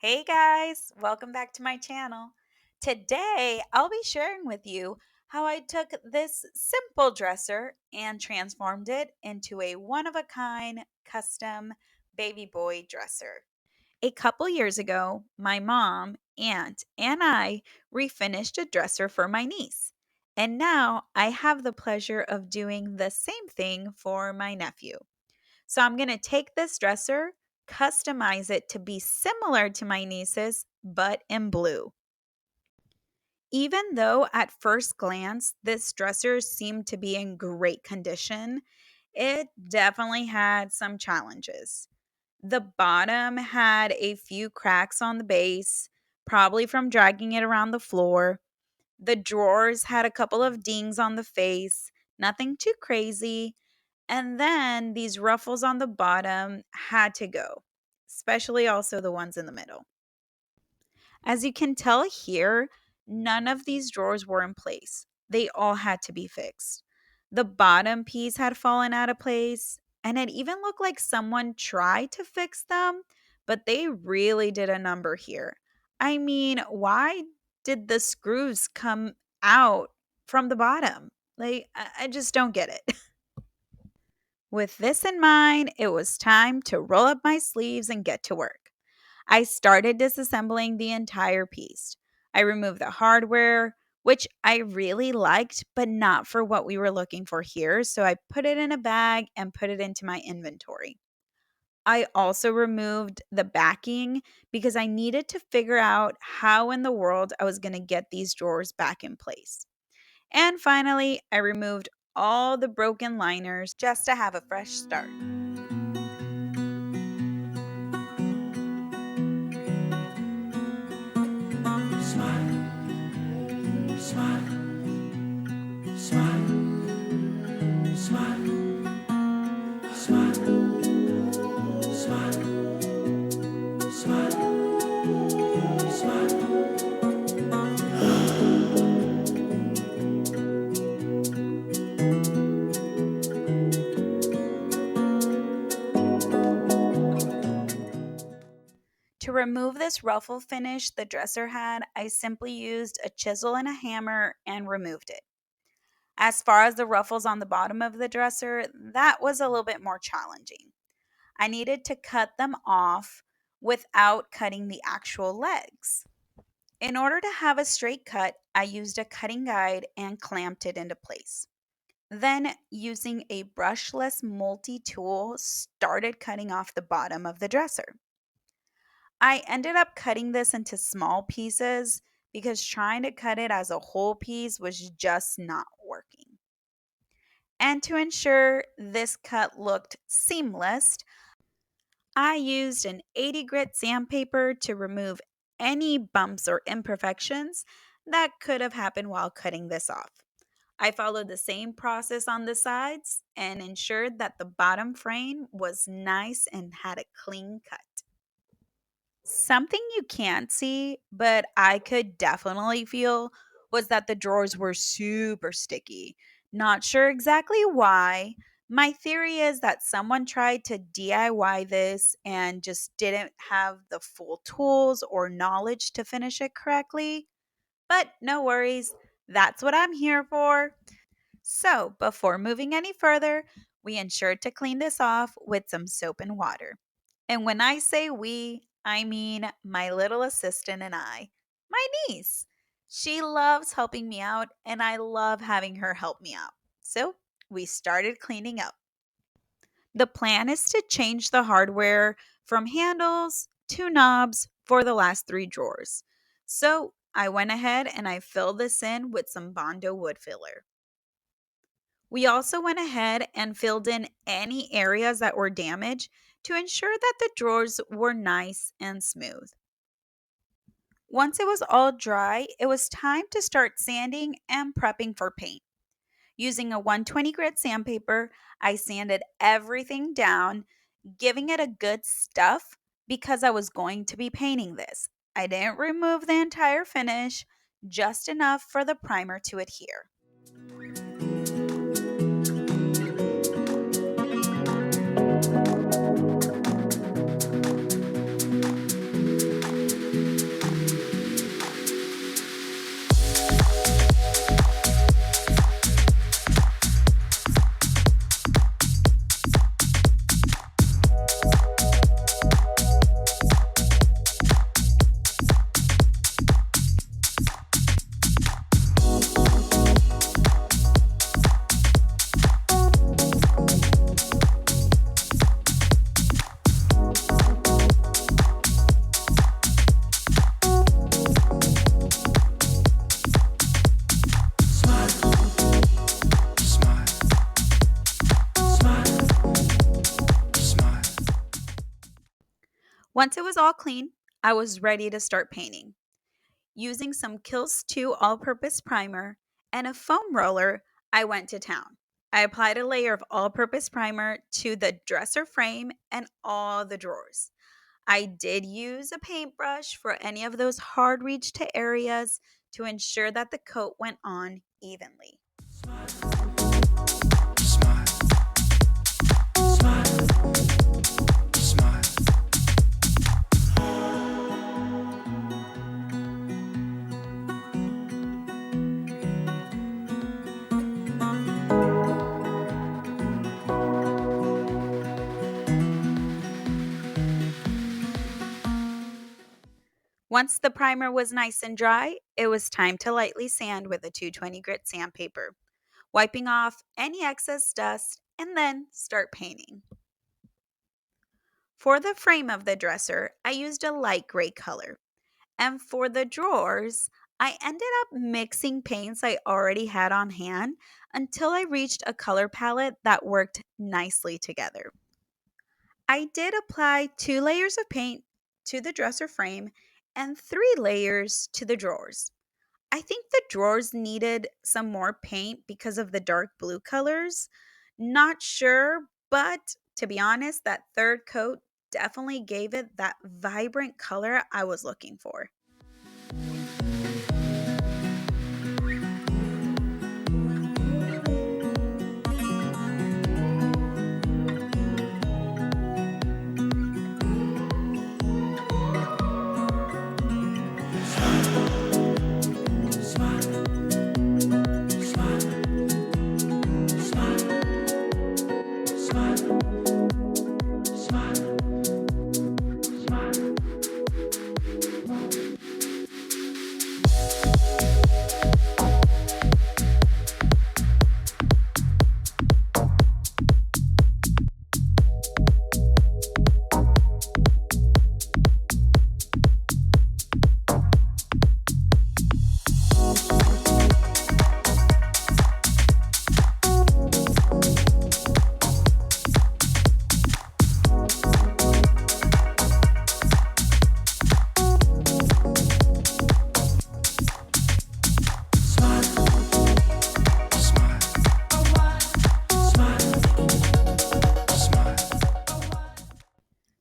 Hey guys, welcome back to my channel. Today I'll be sharing with you how I took this simple dresser and transformed it into a one-of-a-kind custom baby boy dresser. A couple years ago, my mom, aunt, and I refinished a dresser for my niece. And now I have the pleasure of doing the same thing for my nephew. So I'm going to take this dresser, customize it to be similar to my niece's, but in blue. Even though at first glance this dresser seemed to be in great condition, it definitely had some challenges. The bottom had a few cracks on the base, probably from dragging it around the floor. The drawers had a couple of dings on the face, nothing too crazy. And then these ruffles on the bottom had to go, especially also the ones in the middle. As you can tell here, none of these drawers were in place. They all had to be fixed. The bottom piece had fallen out of place, and it even looked like someone tried to fix them, but they really did a number here. I mean, why did the screws come out from the bottom? I just don't get it. With this in mind, it was time to roll up my sleeves and get to work. I started disassembling the entire piece. I removed the hardware, which I really liked, but not for what we were looking for here, so I put it in a bag and put it into my inventory. I also removed the backing because I needed to figure out how in the world I was going to get these drawers back in place. And finally, I removed all the broken liners just to have a fresh start. To remove this ruffle finish the dresser had, I simply used a chisel and a hammer and removed it. As far as the ruffles on the bottom of the dresser, that was a little bit more challenging. I needed to cut them off without cutting the actual legs. In order to have a straight cut, I used a cutting guide and clamped it into place. Then, using a brushless multi-tool, started cutting off the bottom of the dresser. I ended up cutting this into small pieces because trying to cut it as a whole piece was just not working. And to ensure this cut looked seamless, I used an 80 grit sandpaper to remove any bumps or imperfections that could have happened while cutting this off. I followed the same process on the sides and ensured that the bottom frame was nice and had a clean cut. Something you can't see, but I could definitely feel, was that the drawers were super sticky. Not sure exactly why. My theory is that someone tried to DIY this and just didn't have the full tools or knowledge to finish it correctly. But no worries, that's what I'm here for. So, before moving any further, we ensured to clean this off with some soap and water. And when I say we, I mean my little assistant and I, my niece. She loves helping me out, and I love having her help me out. So, we started cleaning up. The plan is to change the hardware from handles to knobs for the last three drawers. So, I went ahead and I filled this in with some Bondo wood filler. We also went ahead and filled in any areas that were damaged to ensure that the drawers were nice and smooth. Once it was all dry, it was time to start sanding and prepping for paint. Using a 120 grit sandpaper, I sanded everything down, giving it a good stuff because I was going to be painting this. I didn't remove the entire finish, just enough for the primer to adhere. Once it was all clean, I was ready to start painting. Using some Kilz 2 all-purpose primer and a foam roller, I went to town. I applied a layer of all-purpose primer to the dresser frame and all the drawers. I did use a paintbrush for any of those hard reach to areas to ensure that the coat went on evenly. Once the primer was nice and dry, it was time to lightly sand with a 220 grit sandpaper, wiping off any excess dust and then start painting. For the frame of the dresser, I used a light gray color. And for the drawers, I ended up mixing paints I already had on hand until I reached a color palette that worked nicely together. I did apply 2 layers of paint to the dresser frame and 3 layers to the drawers. I think the drawers needed some more paint because of the dark blue colors. Not sure, but to be honest, that third coat definitely gave it that vibrant color I was looking for.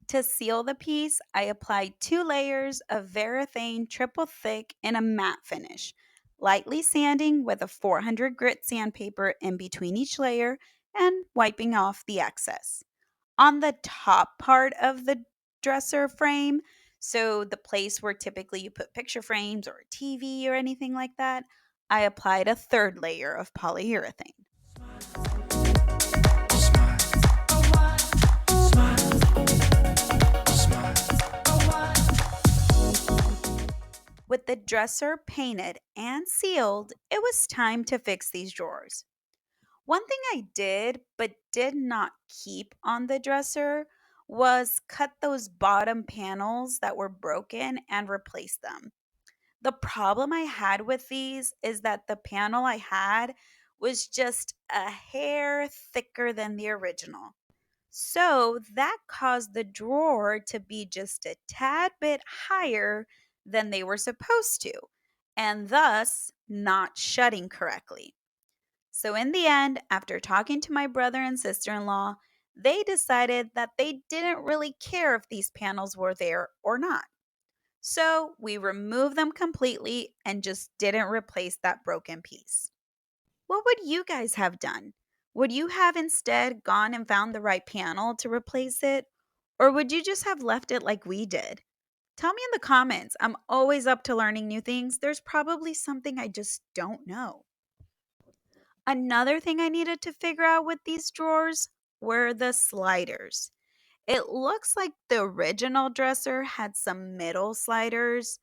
To seal the piece, I applied 2 layers of Varathane triple thick in a matte finish, lightly sanding with a 400 grit sandpaper in between each layer and wiping off the excess. On the top part of the dresser frame, so the place where typically you put picture frames or a TV or anything like that, I applied a third layer of polyurethane. With the dresser painted and sealed, it was time to fix these drawers. One thing I did but did not keep on the dresser was cut those bottom panels that were broken and replace them. The problem I had with these is that the panel I had was just a hair thicker than the original. So that caused the drawer to be just a tad bit higher than they were supposed to, and thus not shutting correctly. So, in the end, after talking to my brother and sister in law, they decided that they didn't really care if these panels were there or not. So, we removed them completely and just didn't replace that broken piece. What would you guys have done? Would you have instead gone and found the right panel to replace it? Or would you just have left it like we did? Tell me in the comments. I'm always up to learning new things. There's probably something I just don't know. Another thing I needed to figure out with these drawers were the sliders. It looks like the original dresser had some middle sliders.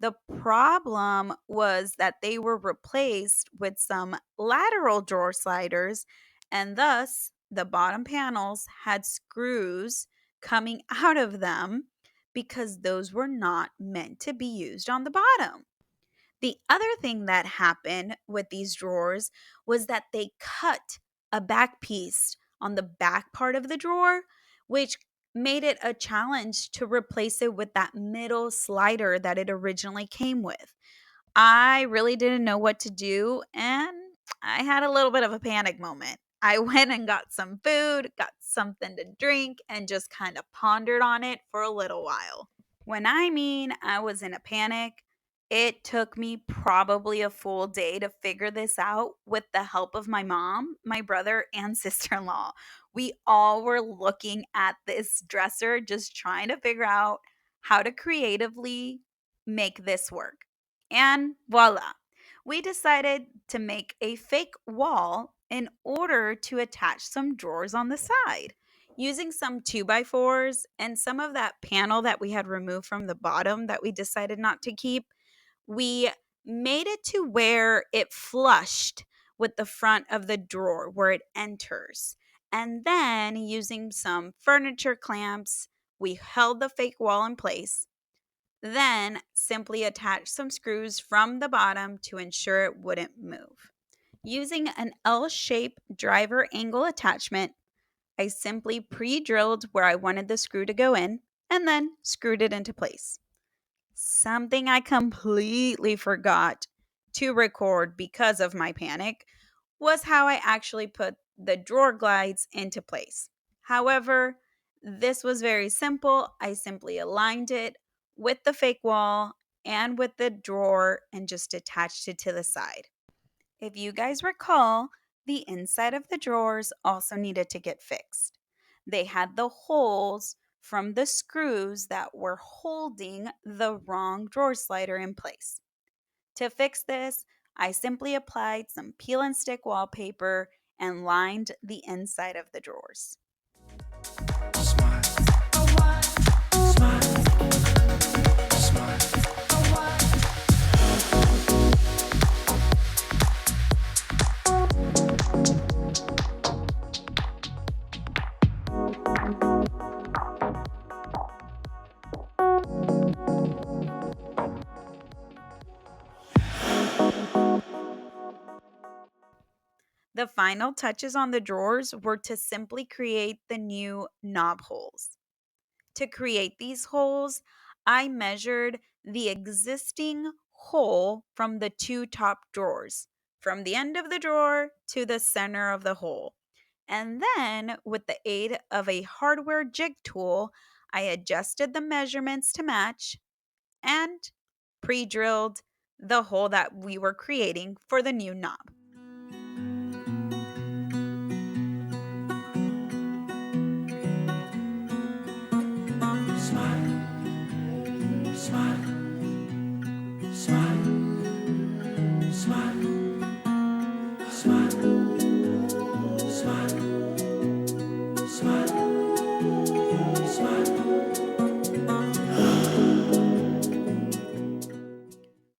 The problem was that they were replaced with some lateral drawer sliders, and thus the bottom panels had screws coming out of them because those were not meant to be used on the bottom. The other thing that happened with these drawers was that they cut a back piece on the back part of the drawer, which made it a challenge to replace it with that middle slider that it originally came with. I really didn't know what to do, and I had a little bit of a panic moment. I went and got some food, got something to drink, and just kind of pondered on it for a little while. When I mean I was in a panic, it took me probably a full day to figure this out with the help of my mom, my brother, and sister in law. We all were looking at this dresser, just trying to figure out how to creatively make this work. And voila, we decided to make a fake wall in order to attach some drawers on the side. Using some 2x4s and some of that panel that we had removed from the bottom that we decided not to keep, we made it to where it flushed with the front of the drawer where it enters. And then using some furniture clamps, we held the fake wall in place. Then simply attach some screws from the bottom to ensure it wouldn't move. Using an L-shaped driver angle attachment, I simply pre-drilled where I wanted the screw to go in and then screwed it into place. Something I completely forgot to record because of my panic was how I actually put the drawer glides into place. However, this was very simple. I simply aligned it with the fake wall and with the drawer and just attached it to the side. If you guys recall, the inside of the drawers also needed to get fixed. They had the holes from the screws that were holding the wrong drawer slider in place. To fix this, I simply applied some peel and stick wallpaper and lined the inside of the drawers. The final touches on the drawers were to simply create the new knob holes. To create these holes, I measured the existing hole from the two top drawers, from the end of the drawer to the center of the hole. And then, with the aid of a hardware jig tool, I adjusted the measurements to match and pre-drilled the hole that we were creating for the new knob.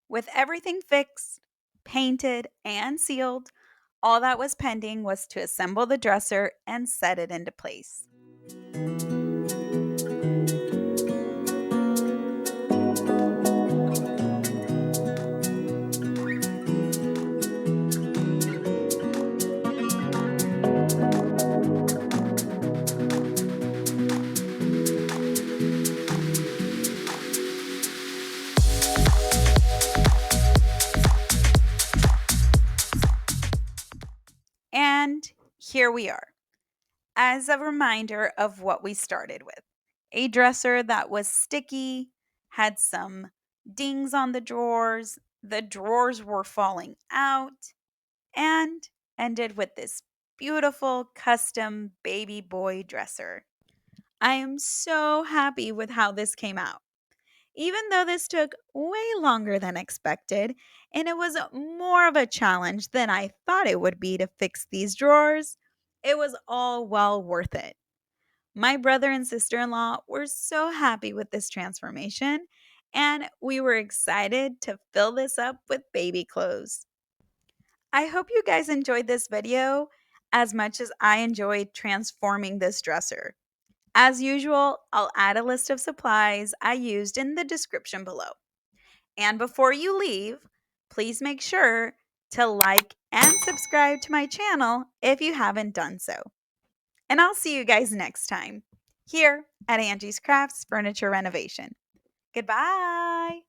With everything fixed, painted, and sealed, all that was pending was to assemble the dresser and set it into place. And here we are, as a reminder of what we started with. A dresser that was sticky, had some dings on the drawers were falling out, and ended with this beautiful custom baby boy dresser. I am so happy with how this came out. Even though this took way longer than expected, and it was more of a challenge than I thought it would be to fix these drawers, it was all well worth it. My brother and sister in law were so happy with this transformation, and we were excited to fill this up with baby clothes. I hope you guys enjoyed this video as much as I enjoyed transforming this dresser. As usual, I'll add a list of supplies I used in the description below. And before you leave, please make sure to like and subscribe to my channel if you haven't done so. And I'll see you guys next time. here at Angie's Crafts Furniture Renovation. Goodbye.